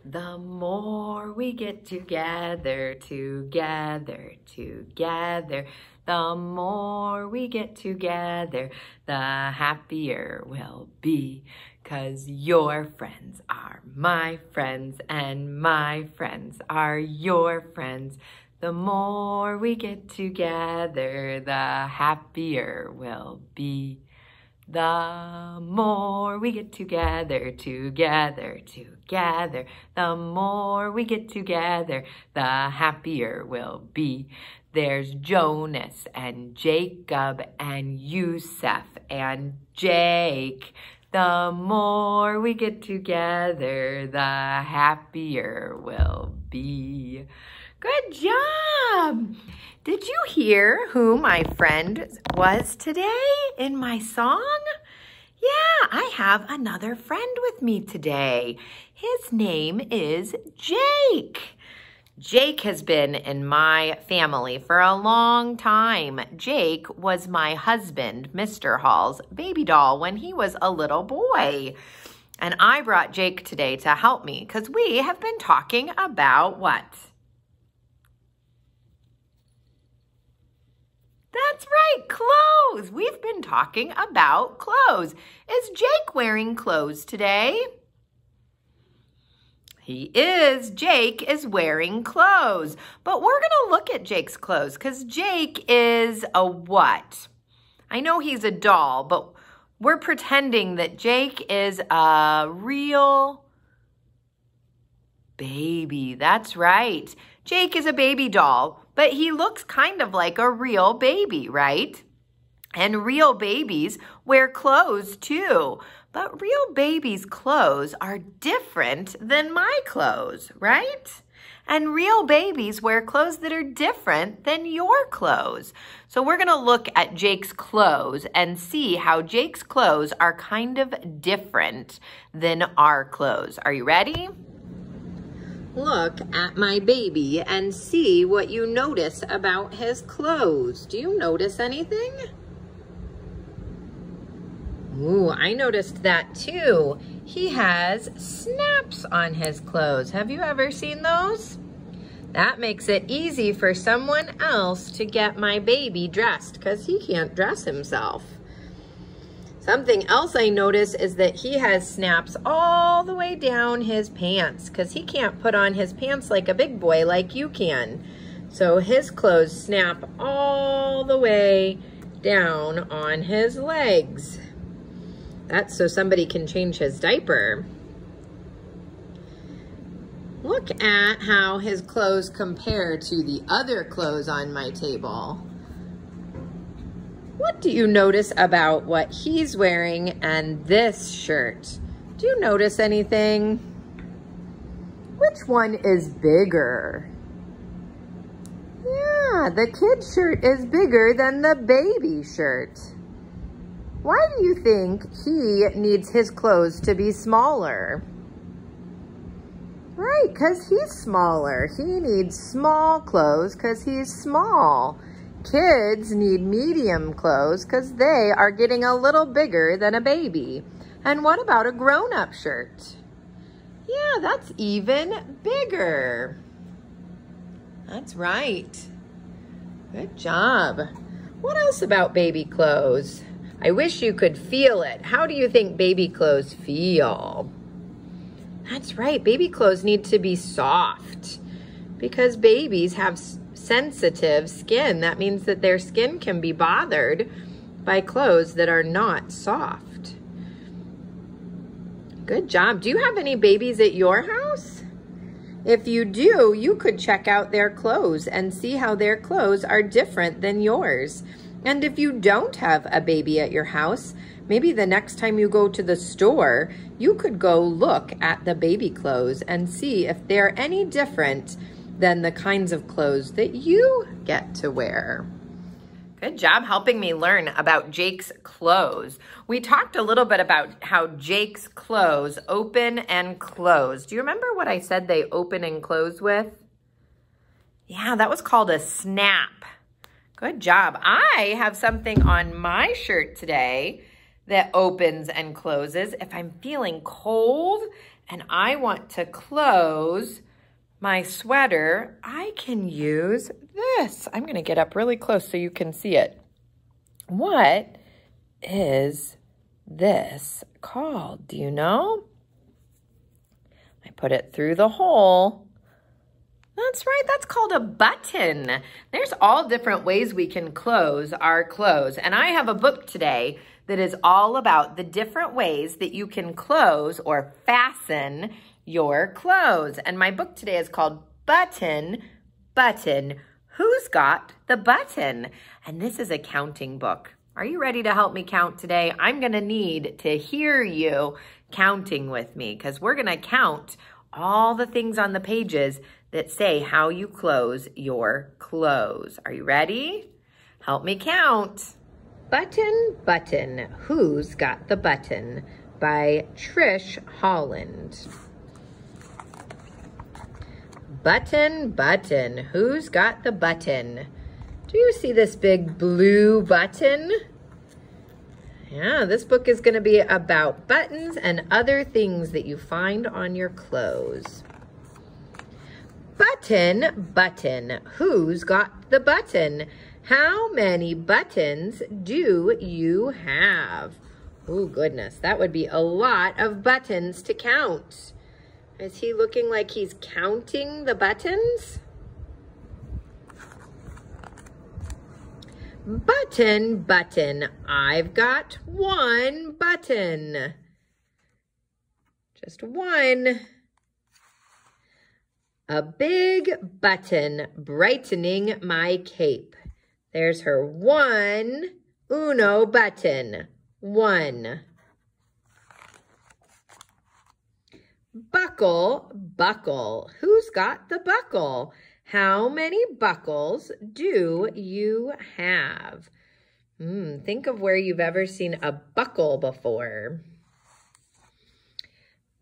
The more we get together, together, together, the more we get together, the happier we'll be. 'Cause your friends are my friends and my friends are your friends. The more we get together, the happier we'll be. The more we get together, together, together, the more we get together, the happier we'll be. There's Jonas and Jacob and Yusuf and Jake. The more we get together, the happier we'll be. Good job! Did you hear who my friend was today in my song? Yeah, I have another friend with me today. His name is Jake. Jake has been in my family for a long time. Jake was my husband, Mr. Hall's baby doll when he was a little boy. And I brought Jake today to help me because we have been talking about what? That's right, clothes. We've been talking about clothes. Is Jake wearing clothes today? He is. Jake is wearing clothes. But we're going to look at Jake's clothes because Jake is a what? I know he's a doll, but we're pretending that Jake is a real baby. That's right. Jake is a baby doll. But he looks kind of like a real baby, right? And real babies wear clothes too. But real babies' clothes are different than my clothes, right? And real babies wear clothes that are different than your clothes. So we're going to look at Jake's clothes and see how Jake's clothes are kind of different than our clothes. Are you ready? Look at my baby and see what you notice about his clothes. Do you notice anything? Ooh, I noticed that too. He has snaps on his clothes. Have you ever seen those? That makes it easy for someone else to get my baby dressed because he can't dress himself. Something else I notice is that he has snaps all the way down his pants because he can't put on his pants like a big boy like you can. So his clothes snap all the way down on his legs. That's so somebody can change his diaper. Look at how his clothes compare to the other clothes on my table. What do you notice about what he's wearing and this shirt? Do you notice anything? Which one is bigger? Yeah, the kid shirt is bigger than the baby shirt. Why do you think he needs his clothes to be smaller? Right, because he's smaller. He needs small clothes because he's small. Kids need medium clothes because they are getting a little bigger than a baby. And what about a grown-up shirt? Yeah, that's even bigger. That's right. Good job. What else about baby clothes? I wish you could feel it. How do you think baby clothes feel? That's right. Baby clothes need to be soft because babies have sensitive skin. That means that their skin can be bothered by clothes that are not soft. Good job. Do you have any babies at your house? If you do, you could check out their clothes and see how their clothes are different than yours. And if you don't have a baby at your house, maybe the next time you go to the store, you could go look at the baby clothes and see if they're any different than the kinds of clothes that you get to wear. Good job helping me learn about Jake's clothes. We talked a little bit about how Jake's clothes open and close. Do you remember what I said they open and close with? Yeah, that was called a snap. Good job. I have something on my shirt today that opens and closes. If I'm feeling cold and I want to close my sweater, I can use this. I'm going to get up really close so you can see it. What is this called? Do you know? I put it through the hole. That's right, that's called a button. There's all different ways we can close our clothes. And I have a book today that is all about the different ways that you can close or fasten your clothes. And my book today is called Button, Button, Who's Got the Button? And this is a counting book. Are you ready to help me count today? I'm gonna need to hear you counting with me because we're gonna count all the things on the pages that say how you close your clothes. Are you ready? Help me count. Button, Button, Who's Got the Button? By Trish Holland. Button, Button, Who's Got the Button? Do you see this big blue button? Yeah, this book is going to be about buttons and other things that you find on your clothes. Button, Button, Who's Got the Button? How many buttons do you have? Oh, goodness, that would be a lot of buttons to count. Is he looking like he's counting the buttons? Button, Button, I've got one button. Just one. A big button brightening my cape. There's her one, uno button, one. Buckle, buckle, who's got the buckle? How many buckles do you have? Think of where you've ever seen a buckle before.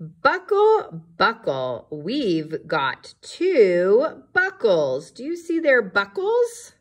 Buckle, buckle, we've got two buckles. Do you see their buckles?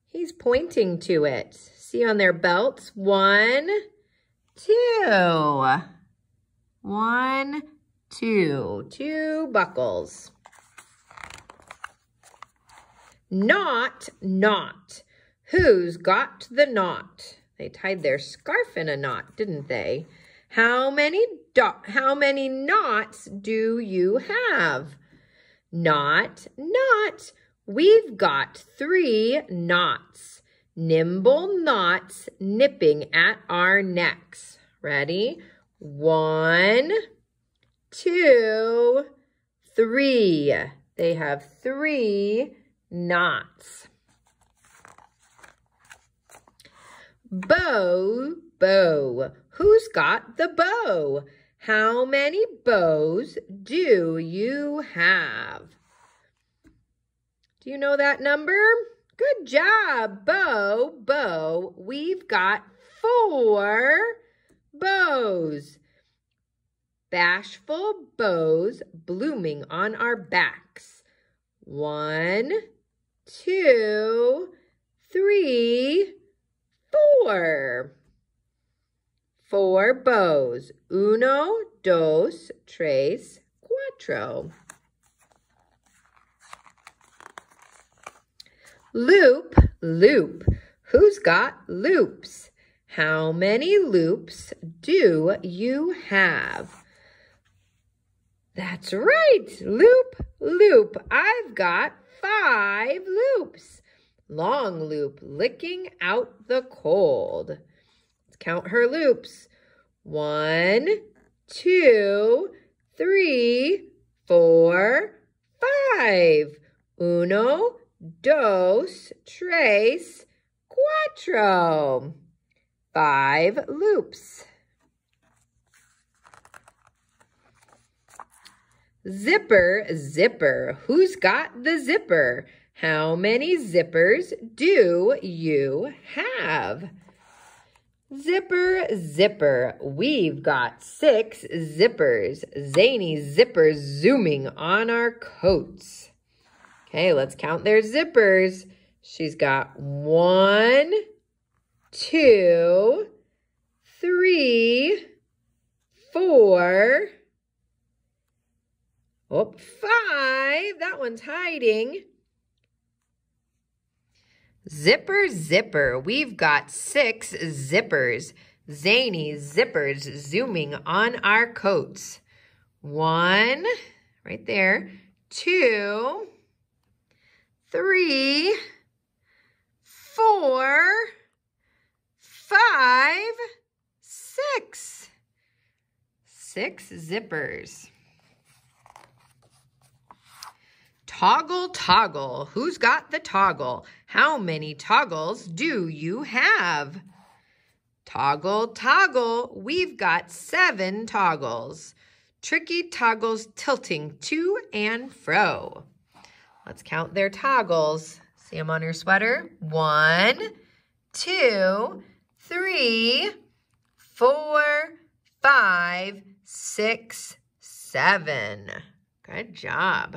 He's pointing to it. See on their belts? One, two. One, two. Two buckles. Knot, knot. Who's got the knot? They tied their scarf in a knot, didn't they? How many knots do you have? Knot, knot. We've got 3 knots. Nimble knots nipping at our necks. Ready? 1, 2, 3. They have 3 knots. Bow, bow. Who's got the bow? How many bows do you have? Do you know that number? Good job. Bow, bow. We've got 4 bows. Bashful bows blooming on our backs. 1, 2, 3, 4. 4 bows. Uno, dos, tres, cuatro. Loop, loop. Who's got loops? How many loops do you have? That's right. Loop, loop. I've got 5 loops. Long loop, licking out the cold. Let's count her loops. 1, 2, 3, 4, 5. Uno, dos, tres, cuatro. 5 loops. Zipper, zipper. Who's got the zipper? How many zippers do you have? Zipper, zipper. We've got 6 zippers. Zany zippers zooming on our coats. Okay, let's count their zippers. She's got 1, 2, 3, 4, oh, 5. That one's hiding. Zipper, zipper. We've got 6 zippers. Zany zippers zooming on our coats. 1, right there. 2, 3, 4, 5, 6. 6 zippers. Toggle, toggle. Who's got the toggle? How many toggles do you have? Toggle, toggle. We've got 7 toggles. Tricky toggles tilting to and fro. Let's count their toggles. See them on your sweater? 1, 2, 3, 4, 5, 6, 7. Good job.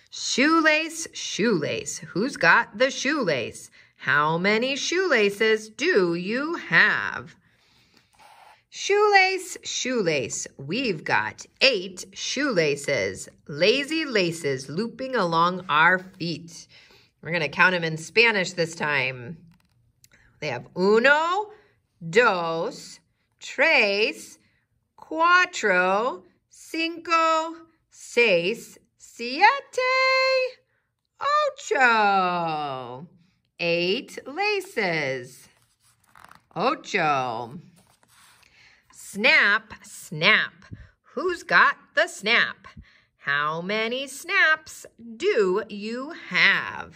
Shoelace, shoelace. Who's got the shoelace? How many shoelaces do you have? Shoelace, shoelace. We've got 8 shoelaces. Lazy laces looping along our feet. We're going to count them in Spanish this time. They have 1, 2, 3, 4, 5, 6, 7, 8. 8 laces. 8. Snap, snap. Who's got the snap? How many snaps do you have?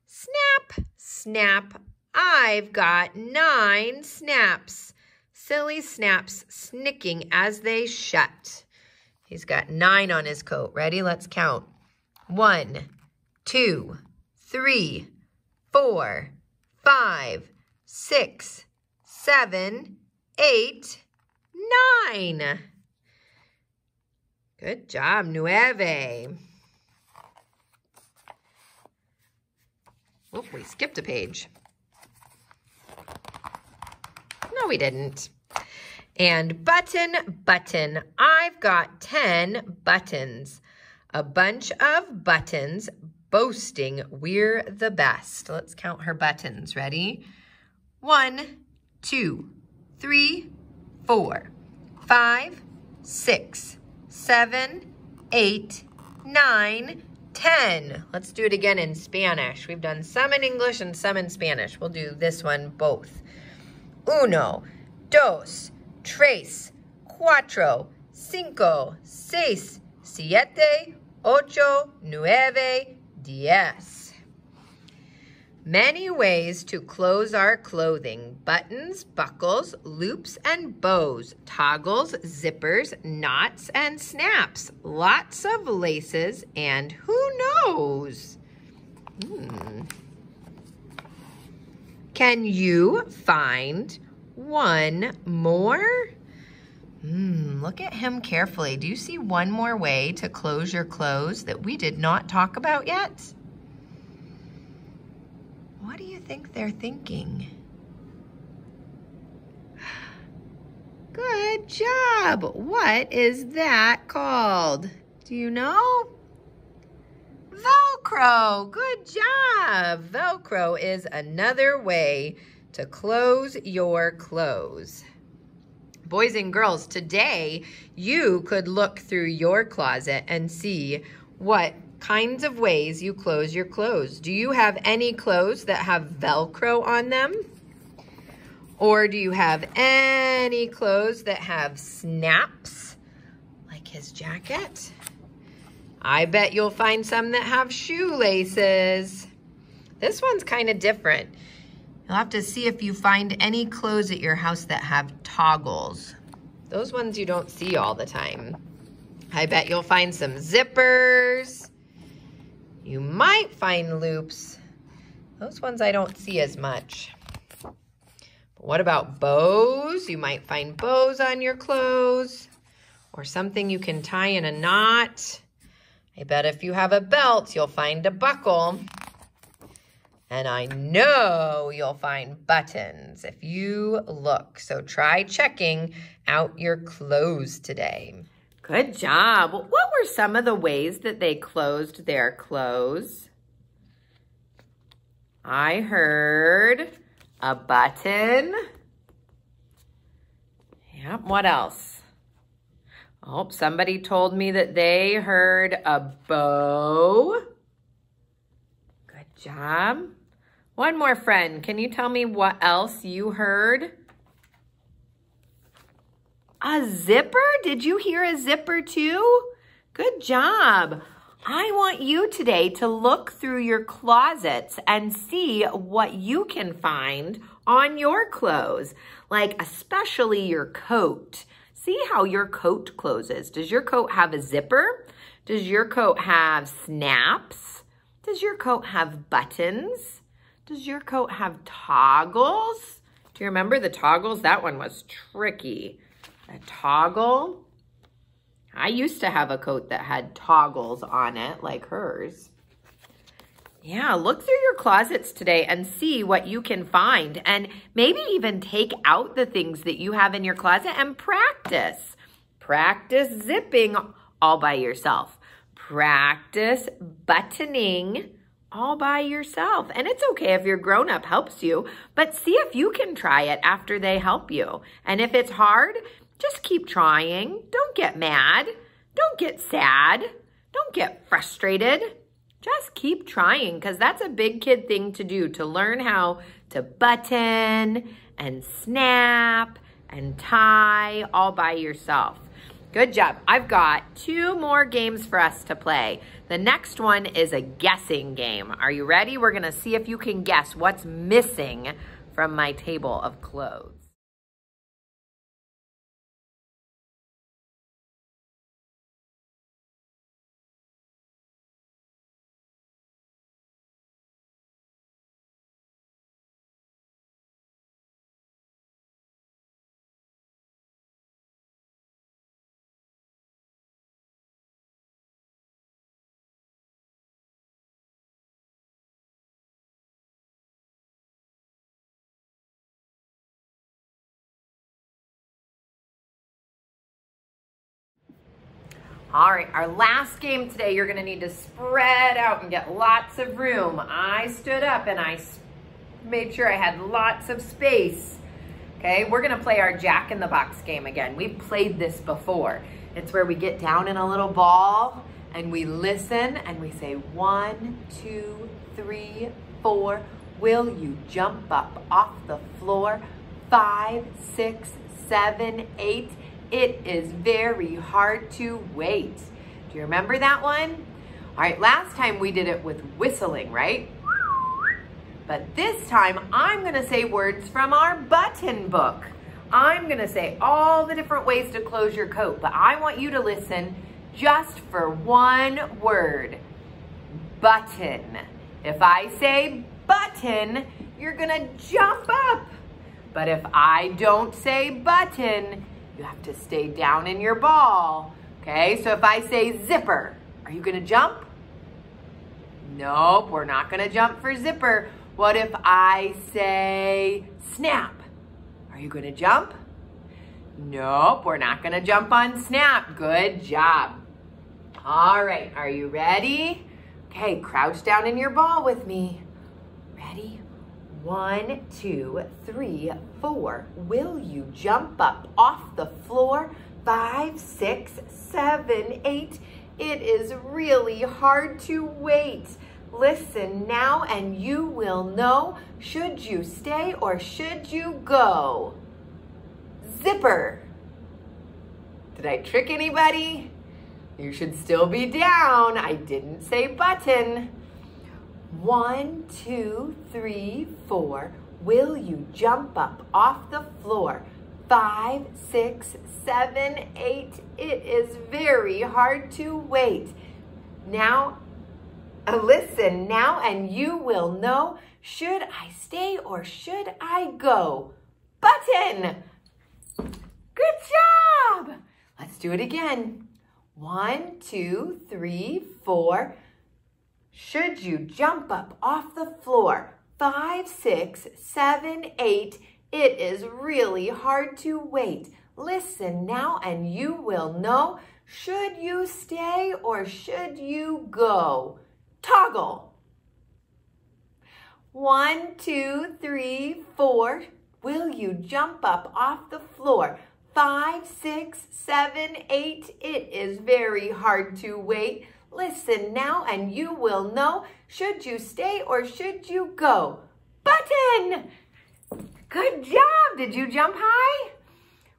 Snap, snap. I've got 9 snaps. Silly snaps snicking as they shut. He's got 9 on his coat. Ready? Let's count. 1, 2, 3, 4, 5, 6, 7, 8, 9. Good job, 9. Oh, we skipped a page. No, we didn't. And button, button. I've got 10 buttons. A bunch of buttons boasting we're the best. Let's count her buttons. Ready? 1, 2, 3, 4, 5, 6, 7, 8, 9, 10. Let's do it again in Spanish. We've done some in English and some in Spanish. We'll do this one both. 1, 2, 3, 4, 5, 6, 7, 8, 9, 10. Many ways to close our clothing. Buttons, buckles, loops, and bows. Toggles, zippers, knots, and snaps. Lots of laces, and who knows? Can you find one more? Look at him carefully. Do you see one more way to close your clothes that we did not talk about yet? What do you think they're thinking? Good job. What is that called? Do you know? Velcro. Good job. Velcro is another way to close your clothes. Boys and girls, today you could look through your closet and see what kinds of ways you close your clothes. Do you have any clothes that have Velcro on them? Or do you have any clothes that have snaps, like his jacket? I bet you'll find some that have shoelaces. This one's kind of different. You'll have to see if you find any clothes at your house that have toggles. Those ones you don't see all the time. I bet you'll find some zippers. You might find loops. Those ones I don't see as much. But what about bows? You might find bows on your clothes or something you can tie in a knot. I bet if you have a belt, you'll find a buckle. And I know you'll find buttons if you look. So try checking out your clothes today. Good job. What were some of the ways that they closed their clothes? I heard a button. Yep, what else? Oh, somebody told me that they heard a bow. Good job. One more friend, can you tell me what else you heard? A zipper? Did you hear a zipper too? Good job. I want you today to look through your closets and see what you can find on your clothes, like especially your coat. See how your coat closes. Does your coat have a zipper? Does your coat have snaps? Does your coat have buttons? Does your coat have toggles? Do you remember the toggles? That one was tricky. A toggle. I used to have a coat that had toggles on it, like hers. Yeah, look through your closets today and see what you can find. And maybe even take out the things that you have in your closet and practice. Practice zipping all by yourself. Practice buttoning all by yourself. And it's okay if your grown-up helps you, but see if you can try it after they help you. And if it's hard, just keep trying. Don't get mad. Don't get sad. Don't get frustrated. Just keep trying, because that's a big kid thing to do, to learn how to button and snap and tie all by yourself. Good job. I've got 2 more games for us to play. The next one is a guessing game. Are you ready? We're going to see if you can guess what's missing from my table of clothes. All right, our last game today, you're gonna need to spread out and get lots of room. I stood up and I made sure I had lots of space. Okay, we're gonna play our Jack in the Box game again. We've played this before. It's where we get down in a little ball and we listen and we say 1, 2, 3, 4. Will you jump up off the floor? 5, 6, 7, 8. It is very hard to wait. Do you remember that one? All right, last time we did it with whistling, right? But this time I'm gonna say words from our button book. I'm gonna say all the different ways to close your coat, but I want you to listen just for one word, button. If I say button, you're gonna jump up. But if I don't say button, you have to stay down in your ball, okay? So if I say zipper, are you gonna jump? Nope, we're not gonna jump for zipper. What if I say snap? Are you gonna jump? Nope, we're not gonna jump on snap. Good job. All right, are you ready? Okay, crouch down in your ball with me. Ready? 1, 2, 3, 4. Will you jump up off the floor? 5, 6, 7, 8. It is really hard to wait. Listen now and you will know, should you stay or should you go? Zipper. Did I trick anybody? You should still be down. I didn't say button. 1, 2, 3, 4. Will you jump up off the floor? 5, 6, 7, 8. It is very hard to wait. Now, listen now and you will know, should I stay or should I go? Button. Good job. Let's do it again. 1, 2, 3, 4. Should you jump up off the floor? 5, 6, 7, 8. It is really hard to wait. Listen now and you will know. Should you stay or should you go? Toggle. 1, 2, 3, 4. Will you jump up off the floor? 5, 6, 7, 8. It is very hard to wait. Listen now and you will know. Should you stay or should you go? Button! Good job! Did you jump high?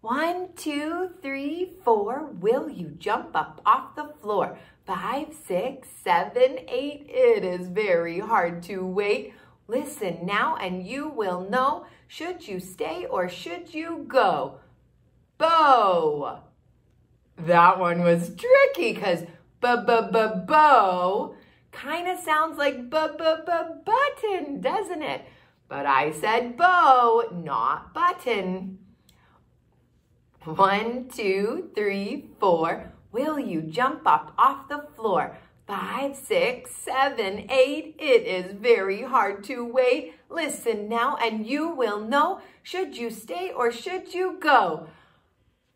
1, 2, 3, 4. Will you jump up off the floor? 5, 6, 7, 8. It is very hard to wait. Listen now and you will know. Should you stay or should you go? Bow. That one was tricky because bow kind of sounds like button, doesn't it? But I said bow, not button. 1, 2, 3, 4. Will you jump up off the floor? 5, 6, 7, 8. It is very hard to wait. Listen now and you will know. Should you stay or should you go?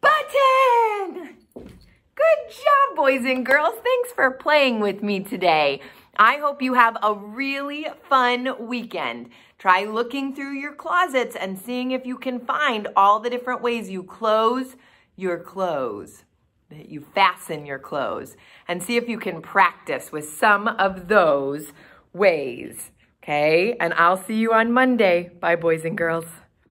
Button! Good job, boys and girls. Thanks for playing with me today. I hope you have a really fun weekend. Try looking through your closets and seeing if you can find all the different ways you close your clothes, that you fasten your clothes, and see if you can practice with some of those ways, okay? And I'll see you on Monday. Bye, boys and girls.